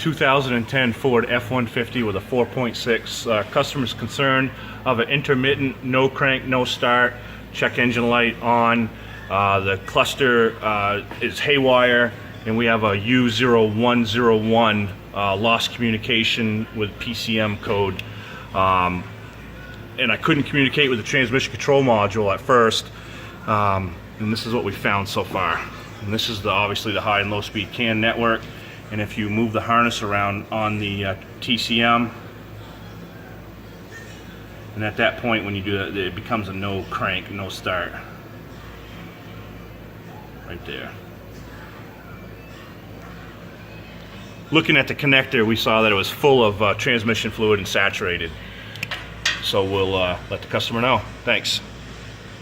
2010 Ford F-150 with a 4.6. Customer's concern of an intermittent, no crank, no start, check engine light on. The cluster is haywire, and we have a U0101 lost communication with PCM code. And I couldn't communicate with the transmission control module at first. And this is what we found so far. And this is obviously the high and low speed CAN network. And if you move the harness around on the TCM, and at that point when you do that, it becomes a no crank, no start. Right there. Looking at the connector, we saw that it was full of transmission fluid and saturated. So we'll let the customer know. Thanks.